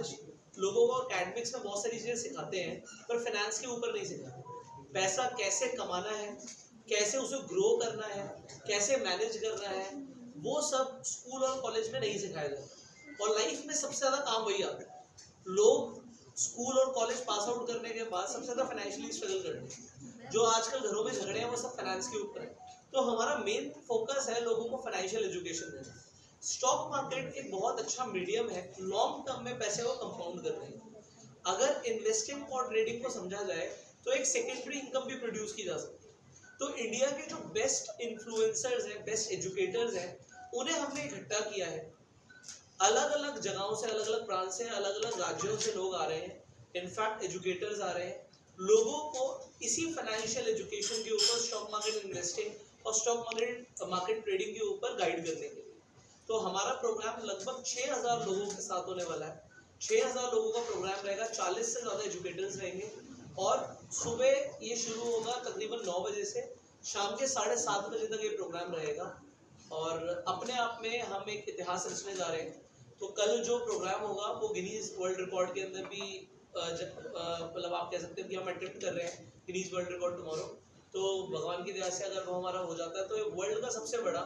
College लोगों को academics में बहुत सारी चीजें सिखाते हैं पर फाइनेंस के ऊपर नहीं सिखाते। पैसा कैसे कमाना है, कैसे उसे ग्रो करना है, कैसे मैनेज करना है, वो सब स्कूल और कॉलेज में नहीं सिखाया जाता। और लाइफ में सबसे ज्यादा काम वही आता है। लोग स्कूल और कॉलेज पास आउट करने के बाद सबसे ज्यादा फाइनेंशियली स्ट्रगल करते हैं। जो आजकल घरों में झगड़े हैं वो सब फाइनेंस के ऊपर है। तो हमारा मेन फोकस है लोगों को फाइनेंशियल एजुकेशन देना। स्टॉक मार्केट एक बहुत अच्छा मीडियम है लॉन्ग टर्म में पैसे को कंपाउंड करने का। अगर इन्वेस्टिंग और ट्रेडिंग को समझा जाए तो एक सेकेंडरी इनकम भी प्रोड्यूस की जा सकती है। तो इंडिया के जो बेस्ट इन्फ्लुएंसर्स हैं, बेस्ट एजुकेटर्स हैं, उन्हें हमने इकट्ठा किया है। अलग अलग जगहों से, अलग अलग प्रांत से, अलग अलग राज्यों से लोग आ रहे हैं। इनफैक्ट एजुकेटर्स आ रहे हैं लोगों को इसी फाइनेंशियल एजुकेशन के ऊपर, स्टॉक मार्केट इन्वेस्टिंग और स्टॉक मार्केट ट्रेडिंग के ऊपर गाइड करने के लिए। तो हमारा प्रोग्राम लगभग 6000 लोगों के साथ होने वाला है। 6000 लोगों का प्रोग्राम रहेगा, 40 से ज़्यादा एजुकेटर्स रहेंगे और सुबह ये शुरू होगा तकरीबन 9 बजे से शाम के 7:30 बजे तक ये प्रोग्राम रहेगा। और अपने आप में हम एक इतिहास रचने जा रहे हैं। तो कल जो प्रोग्राम होगा वो गिनीज वर्ल्ड रिकॉर्ड के अंदर भी मतलब आप कह सकते हैं कि हम अटेम्प्ट कर रहे हैं गिनीज वर्ल्ड रिकॉर्ड टुमारो। तो भगवान की दया से अगर वो हमारा हो जाता है तो ये वर्ल्ड का सबसे बड़ा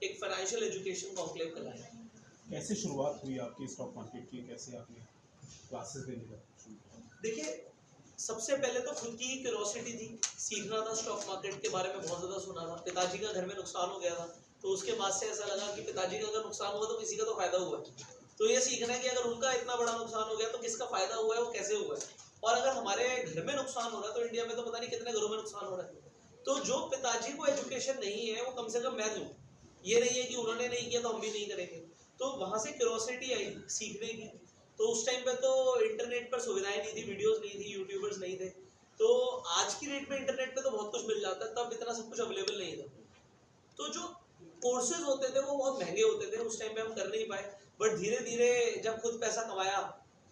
एक फाइनेंशियल एजुकेशन कॉन्क्लेव कहलाएगा। कैसे शुरुआत हुई आपकी स्टॉक मार्केट की, कैसे आपने क्लासेस देने का? देखिए, सबसे पहले तो खुद की क्यूरियोसिटी थी, सीखना था। स्टॉक मार्केट के बारे में बहुत ज़्यादा सुना था। पिताजी का घर में नुकसान हो गया था तो उसके बाद से ऐसा लगा कि पिताजी का अगर नुकसान हुआ तो किसी का तो फायदा हुआ है। तो ये सीखना है कि अगर उनका इतना बड़ा नुकसान हो गया तो किसका फायदा हुआ है, वो कैसे हुआ है। और अगर हमारे घर में नुकसान हो रहा है तो इंडिया में तो पता नहीं कितने घरों में नुकसान हो रहा है। तो जो पिताजी को एजुकेशन नहीं है वो कम से कम मैं दूँ। ये नहीं है कि उन्होंने नहीं किया तो हम भी नहीं करेंगे। तो वहाँ से क्यूरियोसिटी आई सीखने की। तो उस टाइम पे तो इंटरनेट पर सुविधाएं नहीं थी, वीडियोस नहीं थी, यूट्यूबर्स नहीं थे। तो आज की डेट में इंटरनेट पे तो बहुत कुछ मिल जाता है, तब इतना सब कुछ अवेलेबल नहीं था। तो जो कोर्सेज होते थे वो बहुत महंगे होते थे, उस टाइम पे हम कर नहीं पाए। बट धीरे धीरे जब खुद पैसा कमाया,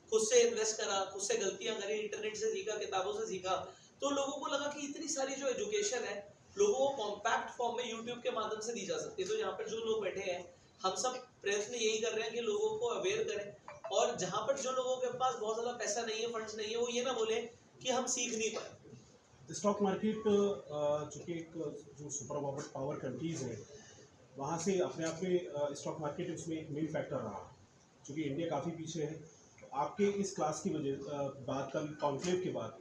खुद से इन्वेस्ट करा, खुद से गलतियां करी, इंटरनेट से सीखा, किताबों से सीखा, तो लोगों को लगा कि इतनी सारी जो एजुकेशन है लोगों को कॉम्पैक्ट फॉर्म में यूट्यूब के माध्यम से दी जा सकती है। तो यहाँ पर जो लोग बैठे हैं हम सब प्रयत्न यही कर रहे हैं कि लोगों को अवेयर करें। और जहाँ पर जो लोगों के पास बहुत ज़्यादा पैसा नहीं है, फंड्स नहीं है, वो ये ना बोले कि हम सीख नहीं पाए। स्टॉक मार्केट चूँकि एक जो सुपर पावर कंट्रीज़ है वहाँ से अपने आप में स्टॉक मार्केट उसमें एक मेन फैक्टर रहा। चूँकि इंडिया काफ़ी पीछे है, तो आपके इस क्लास की वजह बात कल कॉन्क्लेव के बाद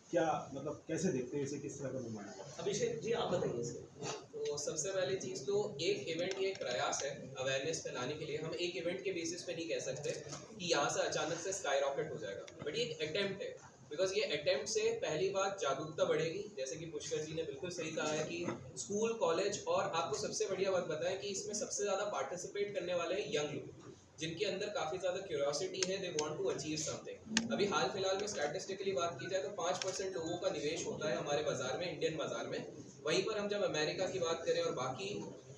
क्या मतलब कैसे देखते हैं इसे, किस तरह का निर्माण है? अभिषेक जी आप बताइए इसके। तो सबसे पहली चीज़ तो एक इवेंट ये एक प्रयास है अवेयरनेस फैलाने के लिए। हम एक इवेंट के बेसिस पे नहीं कह सकते कि यहाँ से अचानक से स्काई रॉकेट हो जाएगा, बट ये एक अटेम्प्ट है। बिकॉज ये अटेम्प्ट से पहली बात जागरूकता बढ़ेगी, जैसे कि पुष्कर जी ने बिल्कुल सही कहा है कि स्कूल, कॉलेज, और आपको सबसे बढ़िया बात बताएं कि इसमें सबसे ज़्यादा पार्टिसिपेट करने वाले हैं यंग लोग, जिनके अंदर काफ़ी ज़्यादा क्यूरियोसिटी है, they want to achieve something. अभी हाल फिलहाल में स्टैटिस्टिकली बात की जाए तो 5% लोगों का निवेश होता है हमारे बाजार में, इंडियन बाजार में। वहीं पर हम जब अमेरिका की बात करें और बाकी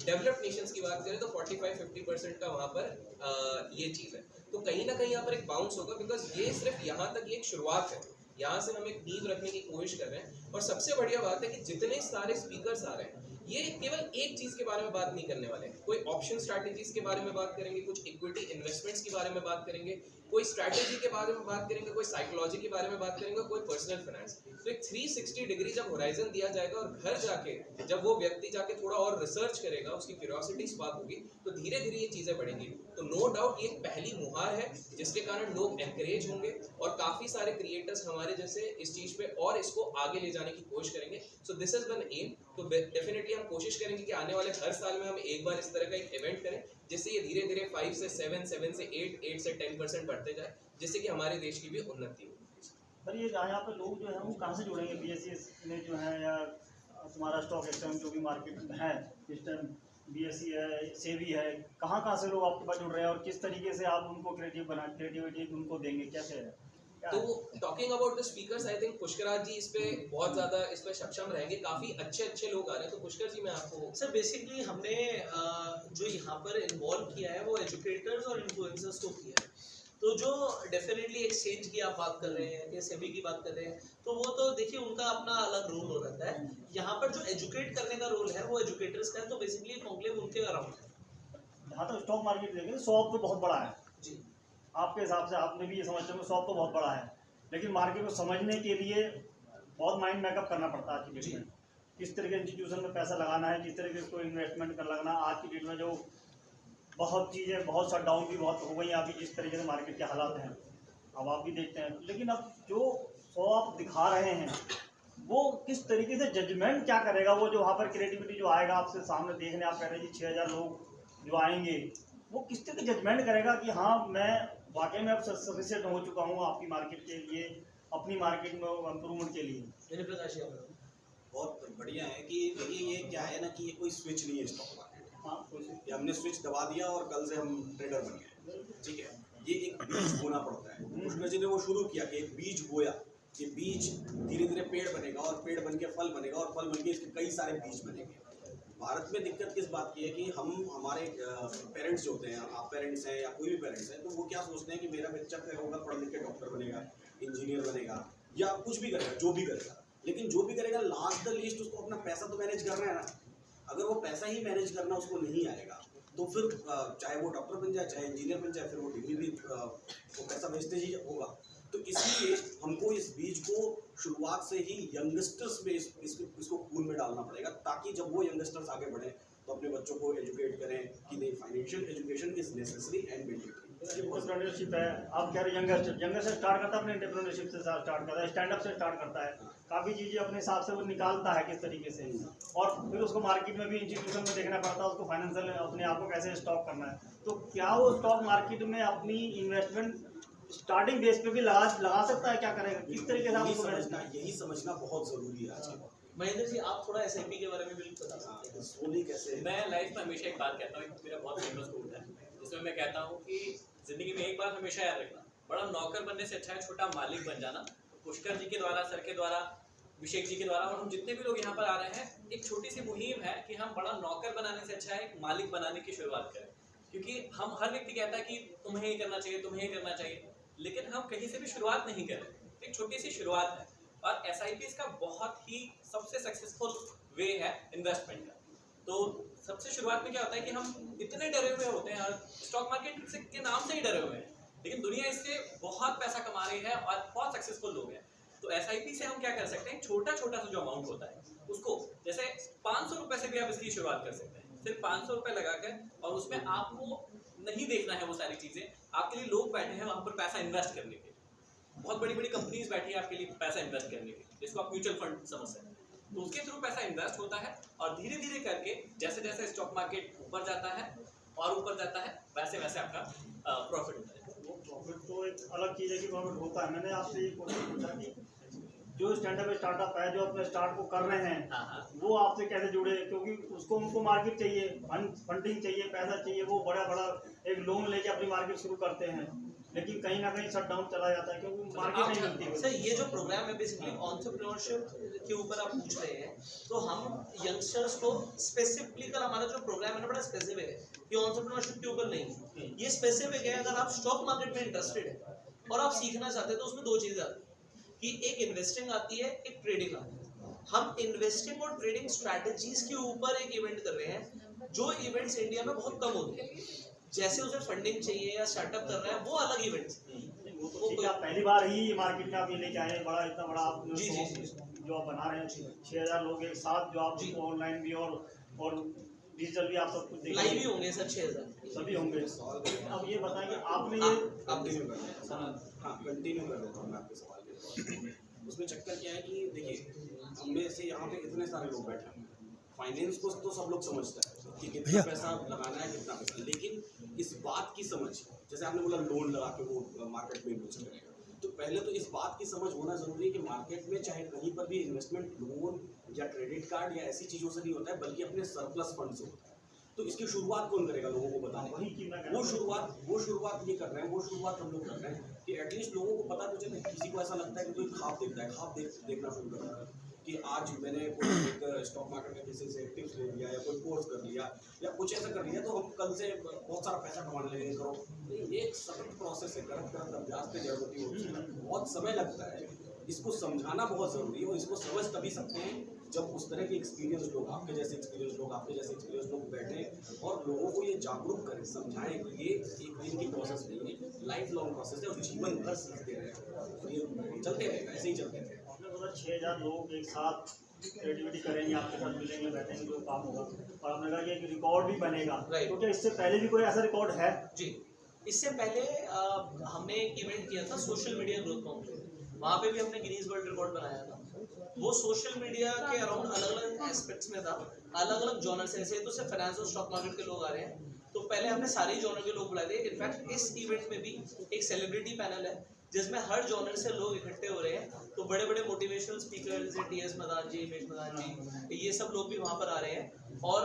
डेवलप्ड नेशंस की बात करें तो 45-50% का वहाँ पर ये चीज़ है। तो कहीं ना कहीं यहाँ पर एक बाउंस होगा, बिकॉज ये सिर्फ यहाँ तक एक शुरुआत है। यहाँ से हम एक नींव रखने की कोशिश कर रहे हैं। और सबसे बढ़िया बात है कि जितने सारे स्पीकर्स आ रहे हैं ये केवल एक चीज़ के बारे में बात नहीं करने वाले। कोई ऑप्शन स्ट्रैटेजीज के बारे में बात करेंगे, कुछ इक्विटी इन्वेस्टमेंट्स के बारे में बात करेंगे, कोई स्ट्रैटेजी के बारे में बात करेंगे, कोई साइकोलॉजी के बारे में बात करेंगे, कोई पर्सनल फाइनेंस। तो एक 360 डिग्री जब होराइजन दिया जाएगा और घर जाके जब वो व्यक्ति जाके थोड़ा और रिसर्च करेगा, उसकी क्यूरियोसिटी स्पार्क होगी, तो धीरे धीरे ये चीज़ें बढ़ेंगी। तो नो डाउट ये एक पहली मुहार है जिसके कारण लोग एनकरेज होंगे और काफ़ी सारे क्रिएटर्स हमारे जैसे इस चीज़ पे और इसको आगे ले जाने की कोशिश करेंगे। So this is one aim. तो डेफिनेटली हम कोशिश करेंगे कि आने वाले हर साल में हम एक बार इस तरह का एक इवेंट करें, जिससे ये धीरे धीरे 5 से 7, 7 से 8, 8 से 10% बढ़ते जाए, जिससे कि हमारे देश की भी उन्नति हो। पर ये यहाँ पे लोग जो है वो कहाँ से जुड़ेंगे? बीएससी में जो है या तुम्हारा स्टॉक एक्सचेंज जो भी मार्केट में है इस टाइम, बीएससी है, सेबी है, कहाँ से लोग आपके पास जुड़ रहे हैं और किस तरीके से आप उनको क्रिएटिविटी उनको देंगे, कैसे है? तो talking about the speakers, I think Pushkar ji इस पे बहुत ज़्यादा इस पे सक्षम रहेंगे। काफ़ी अच्छे लोग आ रहे हैं। तो पुष्कर जी मैं आपको सर बेसिकली हमने जो यहाँ पर इन्वॉल्व किया है वो एजुकेटर्स और इन्फ्लुएंसर्स को किया है। तो जो डेफिनेटली एक्सचेंज की आप बात कर रहे हैं या सेबी की बात कर रहे हैं, तो वो तो देखिए उनका अपना अलग रोल हो रहता है। यहाँ पर जो एजुकेट करने का रोल है वो एजुकेटर्स का है। तो बेसिकली कॉन्क्लेव उनके अराउंड है। जहाँ तक स्टॉक मार्केट देखें, 100 तो बहुत बड़ा है जी। आपके हिसाब से आपने भी ये समझते हो शॉप तो बहुत बड़ा है, लेकिन मार्केट को समझने के लिए बहुत माइंड मेकअप करना पड़ता है आज की डेट में। किस तरह के इंस्टीट्यूशन में पैसा लगाना है, किस तरह के इसको इन्वेस्टमेंट कर लगना। आज की डेट में जो बहुत चीज़ें बहुत शट डाउन भी बहुत हो गई हैं अभी जिस तरीके से मार्केट के हालात हैं, अब आप भी देखते हैं। लेकिन अब जो शो आप दिखा रहे हैं वो किस तरीके से जजमेंट क्या करेगा, वो जो वहाँ पर क्रिएटिविटी जो आएगा आपसे सामने देखने, आप कह रहे हैं कि 6000 लोग जो आएंगे, वो किस तरह की जजमेंट करेगा कि हाँ मैं वाकई में अब सफिशिएंट हो चुका हूँ आपकी मार्केट के लिए, अपनी मार्केट में इम्प्रूवमेंट के लिए। बहुत बढ़िया है कि देखिए ये क्या है ना कि ये कोई स्विच नहीं है स्टॉक मार्केट। हाँ, ये हमने स्विच दबा दिया और कल से हम ट्रेडर बन गए, ठीक है। ये एक बीज बोना पड़ता है। कृष्ण जी ने वो शुरू किया कि एक बीज बोया, ये बीज धीरे धीरे पेड़ बनेगा और पेड़ बन के फल बनेगा और फल बन के इसके कई सारे बीज बनेंगे। भारत में दिक्कत किस बात की है कि हम हमारे पेरेंट्स जो होते हैं, आप पेरेंट्स हैं या कोई भी पेरेंट्स हैं, तो वो क्या सोचते हैं कि मेरा बच्चा क्या होगा, पढ़ लिख के डॉक्टर बनेगा, इंजीनियर बनेगा या कुछ भी करेगा, जो भी करेगा। लेकिन जो भी करेगा लास्ट द लीस्ट उसको अपना पैसा तो मैनेज करना है ना। अगर वो पैसा ही मैनेज करना उसको नहीं आएगा तो फिर चाहे वो डॉक्टर बन जाए, चाहे इंजीनियर बन जाए, फिर वो डिग्री भी वो पैसा वेस्टेज ही होगा। तो इसलिए हमको इस बीज को शुरुआत से ही यंगस्टर्स में इसको खून में डालना पड़ेगा, ताकि जब वो यंगस्टर्स आगे बढ़े तो अपने बच्चों को एजुकेट करें कि नहीं, financial education is necessary and mandatory. Entrepreneurship है, आप कह रहे हैं यंगस्टर स्टार्ट करता है, अपने एंटरप्रेन्योरशिप से स्टार्ट करता है, स्टैंड अप से स्टार्ट करता है, काफ़ी चीज़ें अपने हिसाब से वो निकालता है किस तरीके से, और फिर उसको मार्केट में भी इंस्टीट्यूशन में देखना पड़ता है, उसको फाइनेंशियल अपने आप को कैसे स्टॉक करना है। तो क्या वो स्टॉक मार्केट में अपनी इन्वेस्टमेंट स्टार्टिंग बेस पे भी लगा सकता है, क्या करेगा, किस तरीके से आप यही समझना बहुत जरूरी है आज के वक्त। महेंद्र जी, आप थोड़ा एसआईपी के बारे में बिल्कुल बता सकते हैं। सोनी कैसे, मैं लाइफ में हमेशा एक बात कहता हूँ, मेरा बहुत फेमस कोट है जिसमें मैं कहता हूँ कि जिंदगी में एक बात हमेशा याद रखना, बड़ा नौकर बनने से अच्छा है छोटा मालिक बन जाना। पुष्कर जी के द्वारा, सर के द्वारा, अभिषेक जी के द्वारा और हम जितने भी लोग यहाँ पर आ रहे हैं, एक छोटी सी मुहिम है कि हम बड़ा नौकर बनाने से अच्छा है एक मालिक बनाने की शुरुआत करें। क्योंकि हम हर व्यक्ति कहता है कि तुम्हें ये करना चाहिए, तुम्हें ये करना चाहिए, लेकिन हम कहीं से भी शुरुआत नहीं कर रहे। एक छोटी सी शुरुआत है और एसआईपी का बहुत ही सबसे सक्सेसफुल वे है इन्वेस्टमेंट का। तो सबसे शुरुआत में क्या होता है कि हम इतने डरे हुए होते हैं, स्टॉक मार्केट से के नाम से ही डरे हुए हैं, लेकिन दुनिया इससे बहुत पैसा कमा रही है और बहुत सक्सेसफुल लोग हैं। तो एसआईपी से हम क्या कर सकते हैं, छोटा छोटा सा जो अमाउंट होता है उसको, जैसे 500 रुपए से भी आप इसकी शुरुआत कर सकते हैं। सिर्फ 500 रुपए लगाकर, और उसमें आपको नहीं देखना है वो सारी चीजें, आपके लिए लोग बैठे हैं वहां पर पैसा इन्वेस्ट करने के लिए, बहुत बड़ी बड़ी कंपनीज बैठी है आपके लिए पैसा इन्वेस्ट करने के, जिसको आप म्यूचुअल फंड समझ सकते हैं। तो उसके थ्रू पैसा इन्वेस्ट होता है और धीरे धीरे करके जैसे जैसे स्टॉक मार्केट ऊपर जाता है और ऊपर जाता है, वैसे वैसे आपका प्रॉफिट होता है। वो प्रॉफिट तो एक अलग चीज़ है कि प्रॉफिट होता है। मैंने आपसे ये क्वेश्चन पूछा कि जो स्टैंडअप स्टार्टअप है, जो अपने स्टार्ट को कर रहे हैं, वो आपसे कैसे जुड़े, क्योंकि उसको उनको मार्केट चाहिए, फंडिंग चाहिए, पैसा चाहिए, वो बड़ा बड़ा एक लोन लेके अपनी मार्केट शुरू करते हैं, लेकिन कहीं ना कहीं शट डाउन चला जाता है क्योंकि मार्केट नहीं मिलती। सर, ये जो प्रोग्राम है बेसिकली एंटरप्रेन्योरशिप के ऊपर आप पूछ रहे हैं, तो हम यंगस्टर्स को स्पेसिफिकली, कल हमारा जो प्रोग्राम है ना बड़ा स्पेसिफिक है, ये एंटरप्रेन्योरशिप के ऊपर नहीं, ये स्पेसिफिक है अगर आप स्टॉक मार्केट में इंटरेस्टेड है और आप सीखना चाहते हैं, तो उसमें दो चीजें आती है कि एक इन्वेस्टिंग आती है, एक ट्रेडिंग आती है। हम इन्वेस्टिंग और ट्रेडिंग स्ट्रैटेजीज के ऊपर एक इवेंट कर रहे हैं, जो इवेंट्स इंडिया में बहुत कम होते हैं। जैसे उसे फंडिंग चाहिए या स्टार्टअप कर रहा है, वो अलग इवेंट्स। वो तो ठीक है, आप पहली बार ही मार्केट में आप ये लेके आए, बड़ा इतना बड़ा आप जो आप बना रहे हैं, 6000 लोग एक साथ, जो आप ऑनलाइन भी और डिजिटल भी आप सब कुछ लाइव भी होंगे सर, 6000 सभी होंगे। अब ये बताएं कि आपने ये कंटिन्यू कर देता हूँ मैं आपके सवाल के। उसमें चक्कर क्या है कि देखिए, हम में से यहाँ पे इतने सारे लोग बैठे हैं, फाइनेंस को तो सब लोग समझता है कि कितना पैसा लगाना है, कितना पैसा, लेकिन इस बात की समझ, जैसे आपने बोला लोन लगा के वो मार्केट में इन्वेस्ट करेगा, तो पहले तो इस बात की समझ होना जरूरी है कि मार्केट में चाहे कहीं पर भी इन्वेस्टमेंट लोन या क्रेडिट कार्ड या ऐसी चीज़ों से नहीं होता है, बल्कि अपने सरप्लस फंड से होता है। तो इसकी शुरुआत कौन करेगा, लोगों को बताने, वो शुरुआत ये कर रहे हैं, वो शुरुआत हम लोग कर रहे हैं कि एटलीस्ट लोगों को पता तो चले। किसी को ऐसा लगता है कि कोई ख्वाब देखता है, ख्वाब देखना शुरू कर रहा है कि आज मैंने कोई स्टॉक मार्केट में किसी से टिप्स ले लिया या कोई कोर्स कर लिया या कुछ ऐसा कर लिया, तो हम कल से बहुत सारा पैसा कमाने लगे। करो, ये एक सतत प्रोसेस है, करत करत अभ्यास पे जरूरत होती है, बहुत समय लगता है। इसको समझाना बहुत ज़रूरी है और इसको समझ तभी सकते हैं जब उस तरह के एक्सपीरियंस लोग, आपके जैसे एक्सपीरियंस लोग बैठें और लोगों को ये जागरूक करें, समझाएं कि ये एक दिन की प्रोसेस नहीं है, लाइफ लॉन्ग प्रोसेस है और जीवन भर सीखते रहेगा और ये चलते रहेगा, ऐसे ही चलते रहेगा। आपने बोला 6000 लोग एक साथ क्रिएटिविटी करेंगे, आपके साथ मिलेंगे, बैठेंगे, जो काम होगा, और आपने कहा कि एक रिकॉर्ड भी बनेगा, Right. तो क्या इससे पहले भी कोई ऐसा रिकॉर्ड है? जी, इससे पहले हमने एक इवेंट किया था सोशल मीडिया ग्रोथ काउंसिल, वहाँ पे भी हमने गिनीज वर्ल्ड रिकॉर्ड बनाया था। वो सोशल मीडिया के अराउंड अलग अलग एस्पेक्ट्स में था, अलग अलग जॉनर से, ऐसे तो सिर्फ फाइनेंस और स्टॉक मार्केट के लोग आ रहे हैं, तो पहले हमने सारे जॉनर के लोग बुलाए थे। इनफैक्ट इस इवेंट में भी एक सेलिब्रिटी पैनल है जिसमें हर जॉनर से लोग इकट्ठे हो रहे हैं, तो बड़े बड़े मोटिवेशनल स्पीकर जैसे टीएस मदान जी, हिमेश मदान जी, ये सब लोग भी वहाँ पर आ रहे हैं और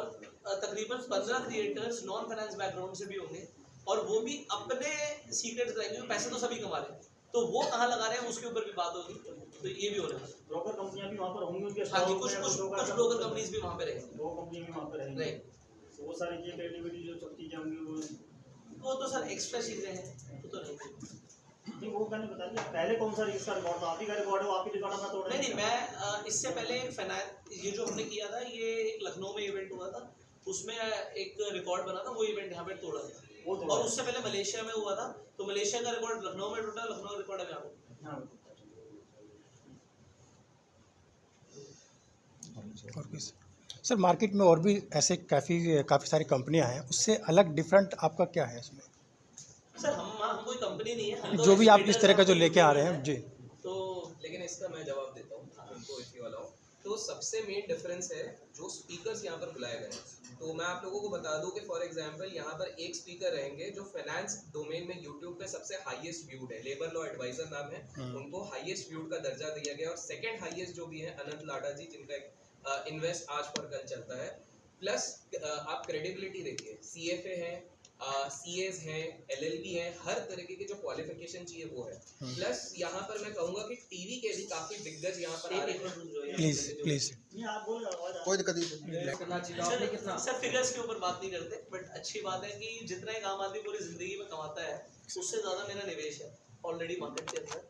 तकरीबन 15 क्रिएटर्स नॉन फाइनेंस बैकग्राउंड से भी होंगे और वो भी अपने सीक्रेट्स बताएंगे। पैसे तो सभी कमा रहे हैं, तो वो कहाँ लगा रहे हैं उसके ऊपर भी बात होगी, तो ये भी हो रहा है। ब्रोकर कंपनियां भी वहाँ पर होंगी उनके हाँ जी, स्टॉक कुछ में, कुछ ब्रोकर कुछ का- ब्रोकर कंपनीज भी वहाँ पे रहेंगी। दो कंपनियां भी वहाँ पर रहेंगी, नहीं, तो वो सारी ये क्रिएटिविटी जो सब चीज़ें होंगी वो तो सर एक्स्ट्रा चीजें हैं, वो तो नहीं। नहीं, वो मैंने बता दिया। पहले कौन सा इसका रिकॉर्ड था? आप ही का रिकॉर्ड है, वो आप ही रिकॉर्ड अपना तोड़ रहे नहीं हैं? मैं इससे पहले ये जो हमने किया था, ये एक लखनऊ में इवेंट हुआ था, उसमें एक रिकॉर्ड बना था, वो इवेंट यहाँ पे तोड़ा था। वो तोड़ा और उससे पहले मलेशिया में हुआ था, तो मलेशिया का रिकॉर्ड लखनऊ में टूटा, लखनऊ का रिकॉर्ड अभी यहाँ पे। हाँ। और भी सर मार्केट में और भी ऐसे काफ़ी सारी कंपनियां हैं, उससे अलग डिफरेंट आपका क्या है इसमें? सर हम कोई कंपनी नहीं है, हम तो जो भी आप इस educators तरह का जो हैं, लेके आ रहे हैं जी। तो लेकिन इसका मैं जवाब देता हूँ उनको, इसी वाला हो। तो सबसे मेन डिफरेंस है जो स्पीकर्स यहाँ पर बुलाए गए हैं। तो मैं आप लोगों को बता दूं कि फॉर एग्जांपल यहाँ पर एक स्पीकर रहेंगे जो फाइनेंस डोमेन में यूट्यूब पे सबसे हाईएस्ट व्यूड है, लेबर लॉ एडवाइजर नाम है, उनको हाईएस्ट व्यूड का दर्जा दिया गया। और सेकंड हाईएस्ट जो भी है अनंत लाडा जी, जिनका इन्वेस्ट आज पर कल चलता है। प्लस आप क्रेडिबिलिटी देखिए, CFA है, CAs हैं, LLB हैं, हर तरीके के जो क्वालिफिकेशन चाहिए वो है। प्लस यहाँ पर मैं कहूँगा कि टीवी के भी काफी दिग्गज यहाँ पर आ रहे हैं। प्लीज़ नहीं, आप बोलो, आवाज आ- कोई दिक्कत नहीं। सर फिगर्स के ऊपर बात नहीं करते, बट अच्छी बात है कि जितना एक आम आदमी पूरी जिंदगी में कमाता है, उससे ज़्यादा मेरा निवेश है ऑलरेडी मार्केट के अंदर।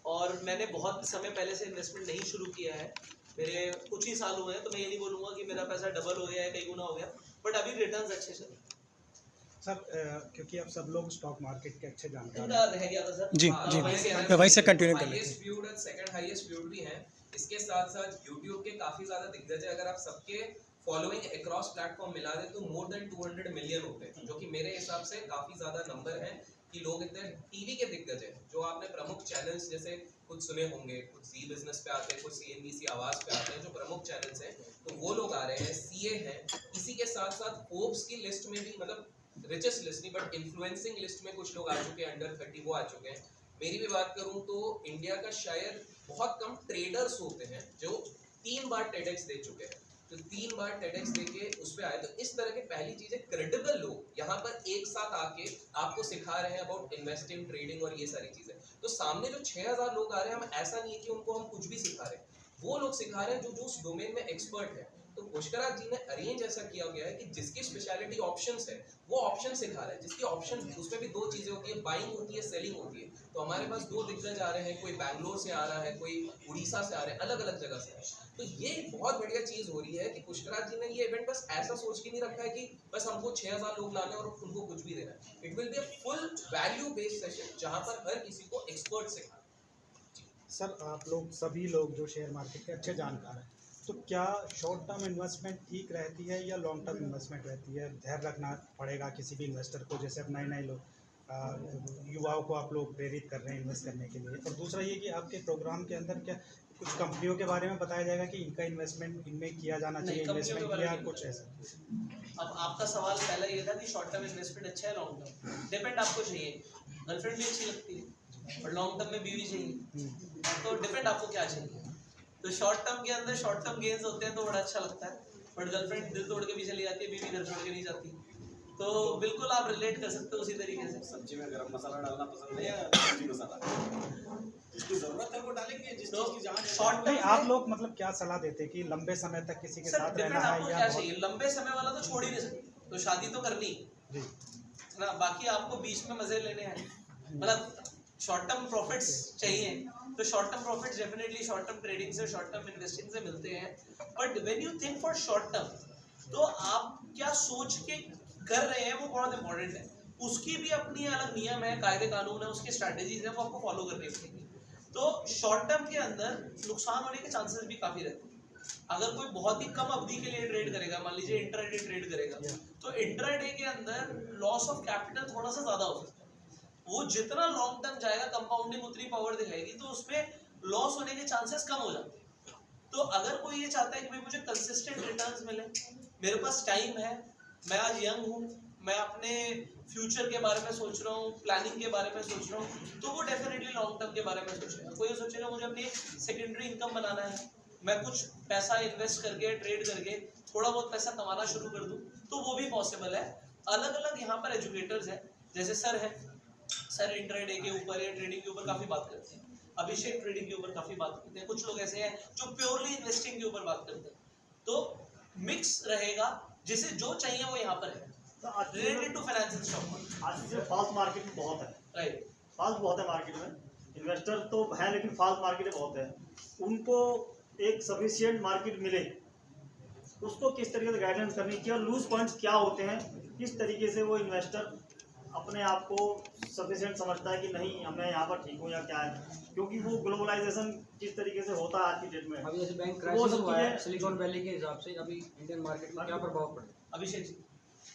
और मैंने बहुत समय पहले से इन्वेस्टमेंट नहीं शुरू किया है, मेरे कुछ ही साल हुए हैं, तो मैं ये नहीं बोलूँगा कि मेरा पैसा डबल हो गया है, कई गुना हो गया, बट अभी रिटर्न्स अच्छे से सर क्योंकि आप सब लोग स्टॉक मार्केट के अच्छे जानकार इनका रह गया था सर। जी हाँ, जी, वैसे मैं वहीं से कंटिन्यू कर लेते हाईएस्ट व्यूड और सेकंड हाईएस्ट व्यूड भी हैं। इसके साथ साथ यूट्यूब के काफी ज्यादा दिग्गज है। अगर आप सबके फॉलोइंग अक्रॉस प्लेटफॉर्म मिला दें तो मोर देन 200 मिलियन होते हैं, जो कि मेरे हिसाब से काफी ज्यादा नंबर है कि लोग इतने टीवी के दिग्गज हैं। जो आपने प्रमुख चैनल्स जैसे कुछ सुने होंगे, कुछ जी बिजनेस पे आते हैं, कुछ CNBC आवाज पे आते हैं, जो प्रमुख चैनल्स हैं, तो वो लोग आ रहे हैं, CA हैं। इसी के साथ साथ फोर्ब्स की लिस्ट में भी, मतलब रिचेस्ट लिस्ट नहीं बट इन्फ्लुएंसिंग लिस्ट में कुछ लोग आ चुके हैं, अंडर 30 वो आ चुके हैं। मेरी भी बात करूं तो इंडिया का शायद बहुत कम ट्रेडर्स होते हैं जो 3 बार टेडेक्स दे चुके हैं। तो 3 बार टेडेक्स देके उस पे आए। तो इस तरह के पहली चीज है, क्रेडिबल लोग यहाँ पर एक साथ आके आपको सिखा रहे हैं अबाउट इन्वेस्टिंग, ट्रेडिंग और ये सारी चीजें। तो सामने जो 6000 लोग आ रहे हैं, हम ऐसा नहीं है कि उनको हम कुछ भी सिखा रहे हैं, वो लोग सिखा रहे हैं जो उस डोमेन में एक्सपर्ट है। तो पुष्कराज जी ने अरेंज ऐसा किया गया है कि जिसकी स्पेशलिटी ऑप्शंस है वो ऑप्शन सिखा रहा है, जिसकी ऑप्शन, उसमें भी 2 चीजें होती है, बाइंग होती है, सेलिंग होती है। तो हमारे पास 2 दिग्गज आ रहे हैं, कोई बैंगलोर से आ रहा है, कोई उड़ीसा से आ रहे हैं, अलग अलग जगह से। तो ये बहुत बढ़िया चीज हो रही है कि पुष्कराज जी ने ये इवेंट बस ऐसा सोच के नहीं रखा है कि बस हमको 6000 लोग लाने और उनको कुछ भी देना है। It will be a full value based session जहां पर हर किसी को एक्सपर्ट सिखा। सर आप लोग सभी लोग जो शेयर मार्केट के अच्छे जानकार हैं, तो क्या शॉर्ट टर्म इन्वेस्टमेंट ठीक रहती है या लॉन्ग टर्म इन्वेस्टमेंट रहती है? धैर्य रखना पड़ेगा किसी भी इन्वेस्टर को, जैसे अब नए लोग युवाओं को आप लोग प्रेरित कर रहे हैं इन्वेस्ट करने के लिए। और दूसरा ये कि आपके प्रोग्राम के अंदर क्या कुछ कंपनियों के बारे में बताया जाएगा कि इनका इन्वेस्टमेंट इनमें किया जाना चाहिए, नहीं, कंपनियों के इन्वेस्टमेंट बारे या में कुछ ऐसा? अब आपका सवाल पहला ये था कि शॉर्ट टर्म इन्वेस्टमेंट अच्छा है, लॉन्ग टर्म डिपेंड आपको चाहिए। गर्लफ्रेंड भी अच्छी लगती है और लॉन्ग टर्म में बीवी चाहिए, तो डिपेंड आपको क्या चाहिए। तो शॉर्ट टर्म के अंदर शॉर्ट टर्म गेन्स होते हैं तो बड़ा अच्छा लगता है, बट गर्लफ्रेंड दिल तोड़ के भी चली जाती है, बीवी घर छोड़ के नहीं जाती। तो बिल्कुल आप रिलेट कर सकते हो उसी तरीके से। सब्जी में गरम मसाला डालना पसंद है या सब्जी मसाला? जिसकी जरूरत है वो डालेंगे, जिस चीज की जहाँ शॉर्ट नहीं, टर्म आप लोग मतलब क्या सलाह देते हैं कि लंबे समय तक किसी के सर साथ डिपेंड रहना आपको है क्या या चाहिए। लंबे समय वाला तो छोड़ ही नहीं सकते, तो शादी तो करनी जी ना, बाकी आपको बीच में मजे लेने हैं। मतलब शॉर्ट टर्म प्रॉफिट्स चाहिए तो short term profits definitely short term trading से शॉर्ट टर्म इन्वेस्टिंग से मिलते हैं, but when you think for short term तो आप क्या सोच के कर रहे हैं वो बहुत इंपॉर्टेंट है। उसकी भी अपनी अलग नियम है, कायदे कानून है, उसकी स्ट्रैटेजीज है, वो आपको फॉलो करनी पड़ेगी। तो शॉर्ट टर्म के अंदर नुकसान होने के चांसेस भी काफी रहते हैं। अगर कोई बहुत ही कम अवधि के लिए ट्रेड करेगा, मान लीजिए इंट्राडे ट्रेड करेगा, तो इंट्राडे के अंदर लॉस ऑफ कैपिटल थोड़ा सा ज्यादा हो सकता है। वो जितना लॉन्ग टर्म जाएगा, कंपाउंडिंग उतनी पावर दिखाएगी, तो उसमें लॉस होने के चांसेस कम हो जाते हैं। तो अगर कोई ये चाहता है कि भाई मुझे कंसिस्टेंट रिटर्न्स मिले, मेरे पास टाइम है, मैं आज यंग हूँ, मैं अपने फ्यूचर के बारे में सोच रहा हूँ, प्लानिंग के बारे में सोच रहा हूँ, तो वो डेफिनेटली लॉन्ग टर्म के बारे में सोचेगा। कोई सोचेगा मुझे अपनी सेकेंडरी इनकम बनाना है, मैं कुछ पैसा इन्वेस्ट करके ट्रेड करके थोड़ा बहुत पैसा कमाना शुरू कर दूं, तो वो भी पॉसिबल है। अलग अलग यहाँ पर एजुकेटर्स हैं, जैसे सर है, सर इंट्राडे के ऊपर या ट्रेडिंग के ऊपर काफी बात करते हैं, अभिषेक ट्रेडिंग के ऊपर काफी बात करते हैं, कुछ लोग ऐसे हैं जो प्योरली इन्वेस्टिंग के ऊपर बात करते हैं। तो मिक्स रहेगा, जिसे जो चाहिए वो यहाँ पर है, रिलेटेड टू फाइनेंशियल स्टॉक। आज से फॉल्स मार्केट बहुत है, राइट, फॉल्स बहुत है मार्केट में, इन्वेस्टर तो है लेकिन फॉल्स मार्केट बहुत है। उनको एक सफिशिएंट मार्केट मिले, उसको किस तरीके से गाइडेंस करनी चाहिए और लूज पॉइंट्स क्या होते हैं, किस तरीके से वो इन्वेस्टर अपने आप को सफिशिएंट समझता है कि नहीं मैं यहाँ पर ठीक हूँ या क्या है, क्योंकि वो ग्लोबलाइजेशन किस तरीके से होता है आज की डेट में। अभी जैसे बैंक वो क्राइसिस सब हुआ है चीजें- सिलिकॉन वैली के हिसाब से, अभी इंडियन मार्केट में क्या प्रभाव पड़ेगा? अभिषेक जी।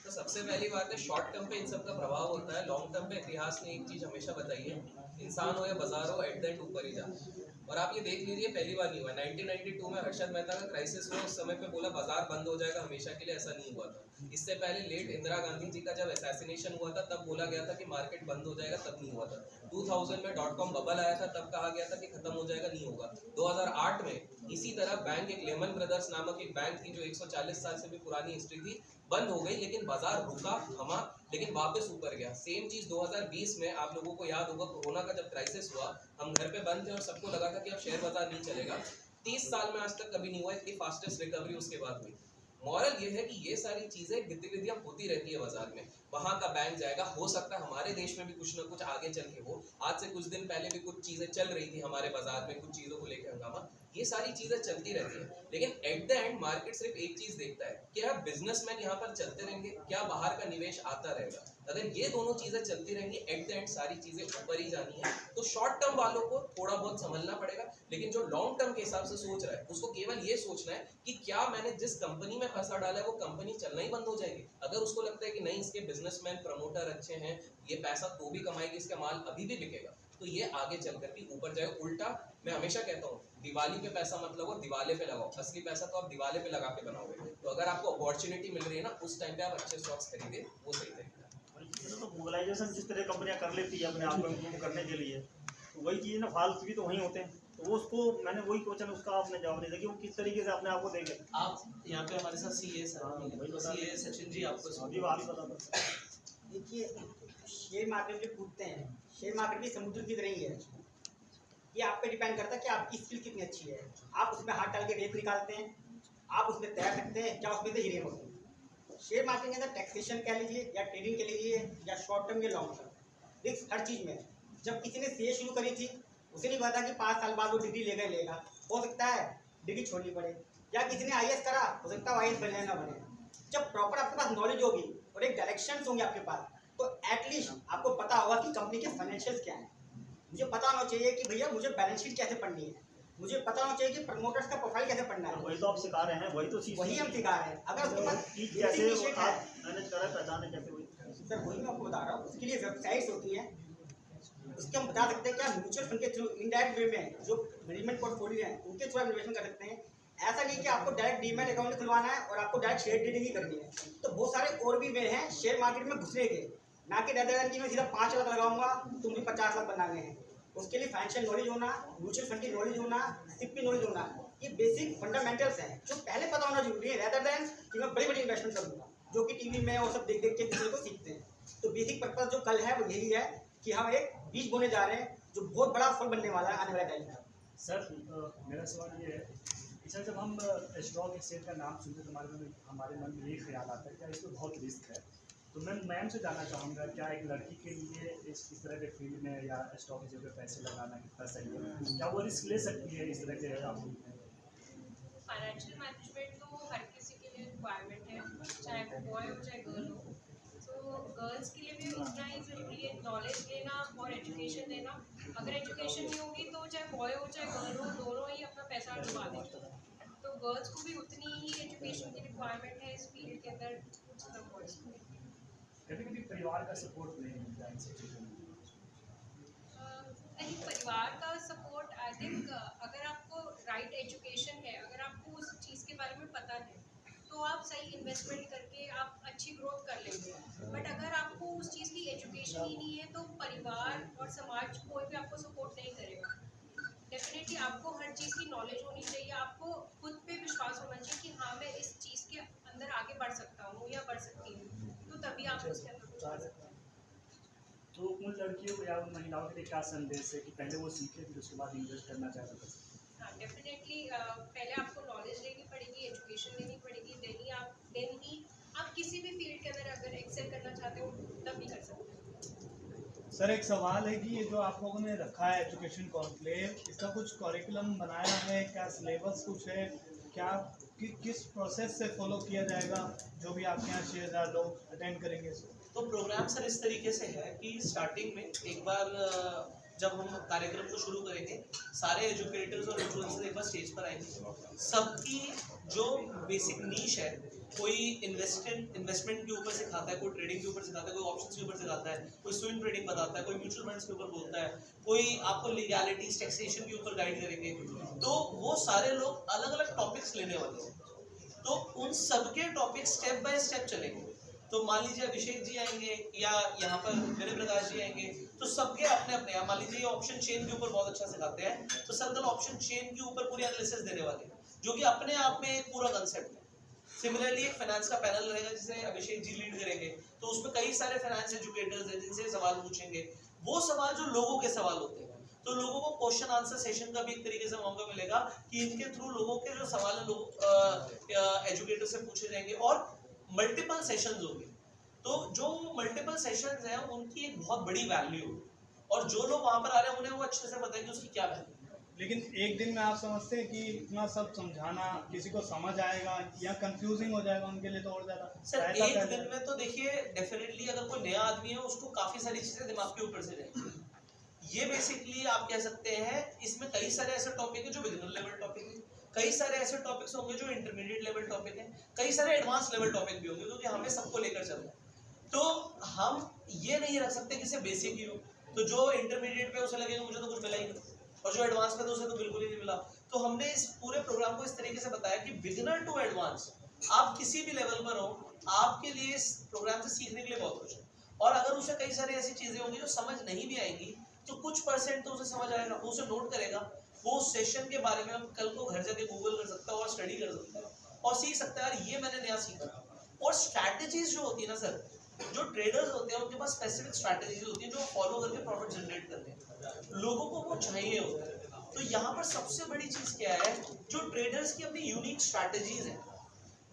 तो सबसे पहली बात है, शॉर्ट टर्म पे इन सब का प्रभाव होता है, लॉन्ग टर्म पे इतिहास ने एक चीज हमेशा बताई है, इंसान हो या बाजार हो, एट द एंड ऊपर ही जाता है। और आप ये देख लीजिए, पहली बार नहीं हुआ। 1992 में हर्षद मेहता का क्राइसिस हुआ, उस समय पे बोला बाजार बंद हो जाएगा हमेशा के लिए, ऐसा नहीं हुआ था। इससे पहले लेट इंदिरा गांधी जी का जब असैसिनेशन हुआ था, तब बोला गया था कि मार्केट बंद हो जाएगा, तब नहीं हुआ था। 2000 में .com बबल आया था, तब कहा गया था कि खत्म हो जाएगा, नहीं होगा। 2008 में इसी तरह बैंक, एक लेमन ब्रदर्स नामक एक बैंक थी जो 140 साल से भी पुरानी हिस्ट्री थी, बंद हो गई, लेकिन बाजार रुका, थमा, लेकिन वापस ऊपर गया। सेम चीज 2020 में आप लोगों को याद होगा, कोरोना का जब क्राइसिस हुआ, हम घर पे बंद थे और सबको लगा था कि अब शेयर बाजार नहीं चलेगा। 30 साल में आज तक कभी नहीं हुआ, इतनी फास्टेस्ट रिकवरी उसके बाद हुई। मॉरल ये है कि ये सारी चीजें गतिविधियां होती रहती है बाजार में, वहां का बैंक जाएगा, हो सकता है हमारे देश में भी कुछ ना कुछ आगे चल के हो। आज से कुछ दिन पहले भी कुछ चीजें चल रही थी हमारे बाजार में, कुछ चीजों को लेकर हंगामा, ये सारी चीजें चलती रहती है। लेकिन एट द एंड मार्केट सिर्फ एक चीज देखता है, क्या बिजनेसमैन यहाँ पर चलते रहेंगे, क्या बाहर का निवेश आता रहेगा। अगर ये दोनों चीजें चलती रहेंगी, एट द एंड सारी चीजें ऊपर ही जानी है। तो शॉर्ट टर्म वालों को थोड़ा बहुत समझना पड़ेगा, लेकिन जो लॉन्ग टर्म के हिसाब से सोच रहा है, उसको केवल ये सोचना है कि क्या मैंने जिस कंपनी में पैसा डाला है वो कंपनी चलना ही बंद हो जाएगी। अगर उसको लगता है कि नहीं, इसके बिजनेसमैन प्रमोटर अच्छे हैं, ये पैसा तो भी कमाएगी, इसका माल अभी भी बिकेगा, तो ये आगे चल करके ऊपर जाएगा। उल्टा मैं हमेशा कहता हूँ, दिवाली पे पैसा मत लगाओ, दिवाले पे लगाओ। असली पैसा तो आप दिवाले पे लगा के बनाओगे। तो अगर आपको अपॉर्चुनिटी मिल रही है ना, उस टाइम पे आप अच्छे स्टॉक्स खरीदे, वो सही तरीका है। तो मोबाइलाइजेशन जिस तरह कंपनियां कर लेती है अपने आप को इम्प्रूव करने के लिए, तो वही चीज़ ना, फाल्तू भी तो वहीं होते हैं। तो वो उसको मैंने वही क्वेश्चन उसका आपने जवाब नहीं दिया कि वो किस तरीके से अपने आप को देखे। आप यहाँ पे हमारे साथ सीए सीए सचिन जी आपको अभी बात ही बता दो। देखिए, शेयर मार्केट में कूदते हैं, शेयर मार्केट भी समुद्र की तरह ही है। ये आप पे डिपेंड करता है कि आपकी स्किल कितनी अच्छी है। आप उसमें हाथ डाल के रेत निकालते हैं, आप उसमें तैर सकते हैं, क्या उसमें से हीरे होते हैं। शेयर मार्केट के अंदर टैक्सेशन कह लीजिए या ट्रेडिंग के लीजिए या शॉर्ट टर्म या लॉन्ग टर्म, रिस्क हर चीज़ में है। जब किसी ने सीए शुरू करी थी, उसे नहीं पता कि 5 साल बाद वो डिग्री लेगा, हो सकता है डिग्री छोड़नी पड़े, या किसी ने आईएएस करा, हो सकता है आईएएस बने ना बने। जब प्रॉपर आपके पास नॉलेज होगी और एक डायरेक्शन होंगे आपके पास, तो एटलीस्ट आपको पता होगा कि कंपनी के फाइनेंशियल्स क्या है। मुझे पता होना चाहिए कि भैया मुझे बैलेंस शीट कैसे पढ़नी है, मुझे पता होना चाहिए कि प्रमोटर्स का प्रोफाइल कैसे पढ़ना है। वही तो आप सिखा रहे हैं, वही तो चीज़, वही हम सिखा रहे हैं। अगर उसके पास चीज़ basic कैसे विषय आप है, मैनेज कर रहे हैं, पहचाने कैसे वही। सर वही मैं आपको बता रहा हूँ, उसके लिए वेबसाइट्स होती हैं, उसके हम बता सकते हैं क्या म्यूचुअल फंड के थ्रू इनडायरेक्ट वे में जो मैनेजमेंट पोर्टफोलियो है उनके थ्रू इन्वेस्टमेंट कर सकते हैं। ऐसा नहीं कि आपको डायरेक्ट डीमैट अकाउंट खुलवाना है और आपको डायरेक्ट शेयर ट्रेडिंग ही करनी है। तो बहुत सारे और भी वे हैं शेयर मार्केट में घुसने के, ना कि रेदर कि मैं सीधा 5 लाख लगाऊंगा तो मुझे 50 लाख बनाने हैं। उसके लिए फाइनेंशियल नॉलेज होना, म्यूचुअल फंड की नॉलेज होना, सिप की नॉलेज होना, ये बेसिक फंडामेंटल्स हैं जो पहले पता होना जरूरी है, रेदर देन कि मैं बड़ी बड़ी इन्वेस्टमेंट करूँगा जो कि टीवी में और सब देख देख के दूसरे को सीखते हैं। तो बेसिक पर्पज जो कल है वो यही है कि हम एक बीज बोने जा रहे हैं जो बहुत बड़ा फल बनने वाला है आने वाले टाइम में। सर मेरा सवाल ये है कि सर जब हम स्टॉक एक्सचेंज का नाम सुनते हैं तो हमारे मन में ये ख्याल आता है कि इसमें बहुत रिस्क है, तो मैं मैम से जानना चाहूँगा, क्या एक लड़की के लिए इस तरह के फील्ड में या स्टॉक एक्सचेंज में पैसे लगाना कितना सही है? क्या वो रिस्क ले सकती है इस तरह के आप? फाइनेंशियल मैनेजमेंट तो हर किसी के लिए रिक्वायरमेंट है, चाहे वो बॉय हो चाहे गर्ल हो। तो गर्ल्स के लिए भी उतना ही ज़रूरी है नॉलेज लेना और एजुकेशन लेना। अगर एजुकेशन नहीं होगी तो चाहे बॉय हो चाहे गर्ल हो, दोनों ही अपना पैसा डुबा देंगे। तो गर्ल्स को भी उतनी ही एजुकेशन की रिक्वायरमेंट है इस फील्ड के अंदर जितना बॉयज़ को। कभी कभी परिवार का सपोर्ट नहीं मिलता इन सिचुएशन में। नहीं, परिवार का सपोर्ट आई थिंक अगर आपको राइट एजुकेशन है, अगर आपको उस चीज़ के बारे में पता है तो आप सही इन्वेस्टमेंट करके आप अच्छी ग्रोथ कर लेंगे। बट अगर आपको उस चीज़ की एजुकेशन ही नहीं है तो परिवार और समाज कोई भी आपको सपोर्ट नहीं करेगा। डेफिनेटली आपको हर चीज़ की नॉलेज होनी चाहिए, आपको खुद पे विश्वास होना चाहिए कि हाँ मैं इस चीज़ के अंदर आगे बढ़ सकता हूँ या बढ़ सकती हूँ, तो तभी आप उसके अंदर कुछ कर सकते हैं। तो उन लड़कियों को या उन महिलाओं के लिए क्या संदेश है कि पहले वो सीखे फिर उसके बाद इन्वेस्ट करना चाहे तो? हाँ, डेफिनेटली पहले आपको नॉलेज लेनी पड़ेगी, एजुकेशन लेनी पड़ेगी, देन ही आप किसी भी फील्ड के अंदर अगर एक्सेल करना चाहते हो तब भी कर सकते हो। सर एक सवाल है कि ये जो आप लोगों ने रखा है एजुकेशन कॉन्क्लेव, इसका कुछ करिकुलम बनाया है क्या? सिलेबस कुछ है क्या? किस प्रोसेस से फॉलो किया जाएगा जो भी आपके यहाँ 6000 लोग अटेंड करेंगे इसको? तो प्रोग्राम सर इस तरीके से है कि स्टार्टिंग में एक बार जब हम कार्यक्रम को शुरू करेंगे, सारे एजुकेटर्स और इन्फ्लुएंसर्स एक बार स्टेज पर आएंगे। सबकी जो बेसिक नीश है, कोई इन्वेस्टमेंट के ऊपर सिखाता है, कोई ट्रेडिंग के ऊपर सिखाता है, कोई ऑप्शंस के ऊपर सिखाता है, कोई स्विंग ट्रेडिंग बताता है, कोई म्यूचुअल फंड्स के ऊपर बोलता है, कोई आपको लीगैलिटीज टैक्सेशन के ऊपर गाइड करेंगे। तो वो सारे लोग अलग अलग टॉपिक्स लेने वाले हैं, तो उन सबके टॉपिक स्टेप बाय स्टेप चलेंगे। तो मान लीजिए अभिषेक जी आएंगे या यहाँ पर विनय प्रकाश जी आएंगे, तो सबके अपने अपने, मान लीजिए ऑप्शन चेन के ऊपर बहुत अच्छा सिखाते हैं, तो सर कल ऑप्शन चेन के ऊपर पूरी एनालिसिस देने वाले हैं, जो कि अपने आप में एक पूरा कंसेप्ट है। सिमिलरली एक फाइनेंस का पैनल रहेगा जिसे अभिषेक जी लीड करेंगे, तो उसमें कई सारे फाइनेंस एजुकेटर्स हैं जिनसे सवाल पूछेंगे। वो सवाल जो लोगों के सवाल होते हैं, तो लोगों को क्वेश्चन आंसर सेशन का भी एक तरीके से मौका मिलेगा कि इनके थ्रू लोगों के जो सवाल है लोग एजुकेटर से पूछे जाएंगे और मल्टीपल सेशंस होंगे। तो जो मल्टीपल सेशंस हैं उनकी एक बहुत बड़ी वैल्यू, और जो लोग वहां पर आ रहे हैं उन्हें वो अच्छे से पता है कि उसकी क्या वैल्यू। लेकिन एक दिन में आप समझते हैं कि इतना सब समझाना किसी को समझ आएगा या कंफ्यूजिंग हो जाएगा उनके लिए? तो और ज्यादा सर एक दिन में तो देखिए डेफिनेटली अगर कोई नया आदमी है उसको काफी सारी चीजें दिमाग के ऊपर से जाएंगी। ये बेसिकली आप कह सकते हैं इसमें कई सारे ऐसे टॉपिक है जो बिगिनर लेवल टॉपिक है, कई सारे ऐसे टॉपिक्स होंगे जो इंटरमीडिएट लेवल टॉपिक है, कई सारे एडवांस लेवल टॉपिक भी होंगे, क्योंकि हमें सबको लेकर चलना है। तो हम ये नहीं रख सकते कि सिर्फ बेसिक ही हो, तो जो इंटरमीडिएट पे उसे लगेगा मुझे तो कुछ मिला ही नहीं, और जो एडवांस पे तो उसे तो बिल्कुल ही नहीं मिला। तो हमने इस पूरे प्रोग्राम को इस तरीके से बताया कि बिगिनर टू एडवांस आप किसी भी लेवल पर हो, आपके लिए इस प्रोग्राम से सीखने के लिए बहुत कुछ है। और अगर उसे कई सारी ऐसी चीजें होंगी जो समझ नहीं भी आएंगी, तो कुछ परसेंट तो उसे समझ आएगा, वो उसे नोट करेगा, वो उस सेशन के बारे में हम कल को घर जाके गूगल कर सकता है और स्टडी कर सकता है और सीख सकता है यार ये मैंने नया सीखा। और स्ट्रैटेजीज जो होती है ना सर, जो ट्रेडर्स होते हैं उनके पास स्पेसिफिक स्ट्रैटेजीज होती है जो फॉलो करके प्रॉफिट जनरेट करते हैं, लोगों को वो चाहिए होता है। तो यहाँ पर सबसे बड़ी चीज क्या है, जो ट्रेडर्स की अपनी यूनिक स्ट्रैटेजीज है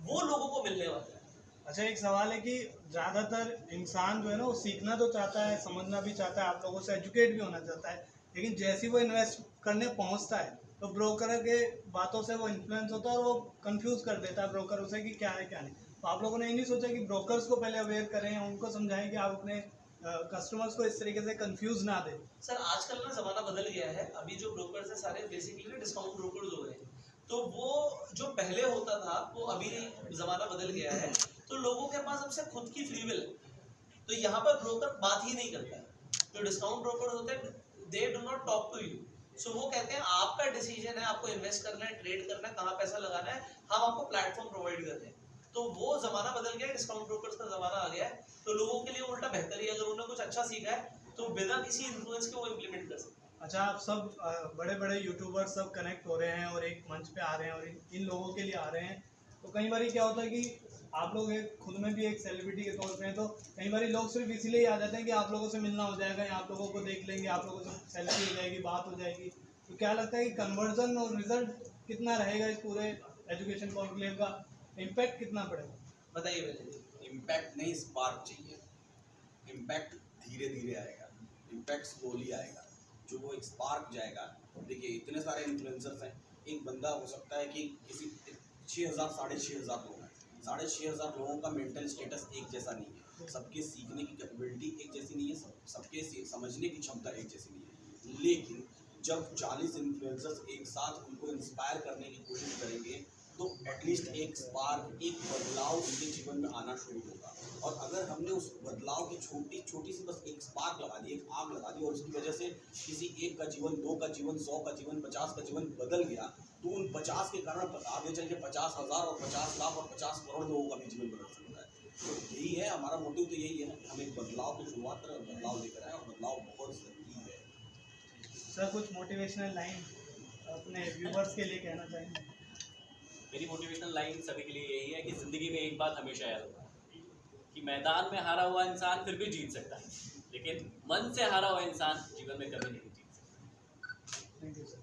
वो लोगों को मिलने वाला है। अच्छा एक सवाल है कि ज़्यादातर इंसान जो है ना वो सीखना तो चाहता है, समझना भी चाहता है, आप लोगों से एजुकेट भी होना चाहता है, लेकिन जैसे ही वो इन्वेस्ट करने पहुंचता है तो ब्रोकर के बातों से वो इन्फ्लुएंस होता है और वो कंफ्यूज कर देता है ब्रोकर उसे कि क्या है क्या नहीं। तो आप लोगों ने ये नहीं सोचा कि ब्रोकर्स को पहले अवेयर करें, उनको समझाएं कि आप अपने कस्टमर्स को इस तरीके से कंफ्यूज ना दें? सर आजकल ना ज़माना बदल गया है, अभी जो ब्रोकर्स है सारे बेसिकली डिस्काउंट ब्रोकर्स हो गए हैं, तो वो जो पहले होता था वो अभी ज़माना बदल गया है, तो लोगों के पास अब से खुद की फ्री विल है, तो यहाँ पर ब्रोकर बात ही नहीं करता है। जो डिस्काउंट ब्रोकर होते हैं they do not talk to you, so वो कहते हैं आपका डिसीजन है, आपको इन्वेस्ट करना है, ट्रेड करना है, कहाँ पैसा लगाना है, हम आपको प्लेटफॉर्म प्रोवाइड करते हैं। तो वो ज़माना बदल गया है, डिस्काउंट ब्रोकर्स का ज़माना आ गया है, तो लोगों के लिए उल्टा बेहतर है, अगर उन्होंने कुछ अच्छा सीखा है तो बिना किसी इन्फ्लुएंस के वो इम्प्लीमेंट कर सकते हैं। अच्छा आप सब बड़े बड़े यूट्यूबर्स सब कनेक्ट हो रहे हैं और एक मंच पे आ रहे हैं और इन लोगों के लिए आ रहे हैं, तो कई बार क्या होता है कि आप लोग एक खुद में भी एक सेलिब्रिटी के तौर पे हैं, तो कई बार लोग सिर्फ इसीलिए आ जाते हैं कि आप लोगों से मिलना हो जाएगा या आप लोगों को देख लेंगे, आप लोगों से सेल्फी हो जाएगी, बात हो जाएगी। तो क्या लगता है कि कन्वर्जन और रिजल्ट कितना रहेगा इस पूरे एजुकेशन कॉन्क्लेव का, इम्पैक्ट कितना पड़ेगा? बताइए। इम्पैक्ट नहीं, स्पार्क चाहिए। इम्पैक्ट धीरे धीरे आएगा, इम्पैक्ट स्लोली आएगा। जो वो एक स्पार्क जाएगा, देखिए इतने सारे इन्फ्लुएंसर्स हैं, एक बंदा हो सकता है कि किसी 6,000 6,500 लोग हैं, 6,500 लोगों का मेंटल स्टेटस एक जैसा नहीं है, सबके सीखने की कैपेबिलिटी एक जैसी नहीं है, सबके समझने की क्षमता एक जैसी नहीं है। लेकिन जब 40 इन्फ्लुएंसर्स एक साथ उनको इंस्पायर करने की कोशिश करेंगे तो एटलीस्ट एक स्पार्क, एक बदलाव उनके जीवन में आना शुरू होगा। और अगर हमने उस बदलाव की छोटी छोटी सी बस एक स्पार्क लगा दी, एक आग लगा दी, और उसकी वजह से किसी एक का जीवन, 2 का जीवन, 100 का जीवन, 50 का जीवन बदल गया, तो उन 50 के कारण आगे चल के 50,000 और 50 लाख और 50 करोड़ लोगों का भी जीवन बदल सकता है। तो यही है हमारा मोटिव, तो यही है हम एक बदलाव की शुरुआत करें और बदलाव लेकर आए, और बदलाव बहुत ज़रूरी है। सर कुछ मोटिवेशनल लाइन अपने व्यूवर्स के लिए कहना चाहेंगे? मेरी मोटिवेशनल लाइन सभी के लिए यही है कि ज़िंदगी में एक बात हमेशा याद रखना कि मैदान में हारा हुआ इंसान फिर भी जीत सकता है, लेकिन मन से हारा हुआ इंसान जीवन में कभी नहीं जीत सकता। Thank you sir.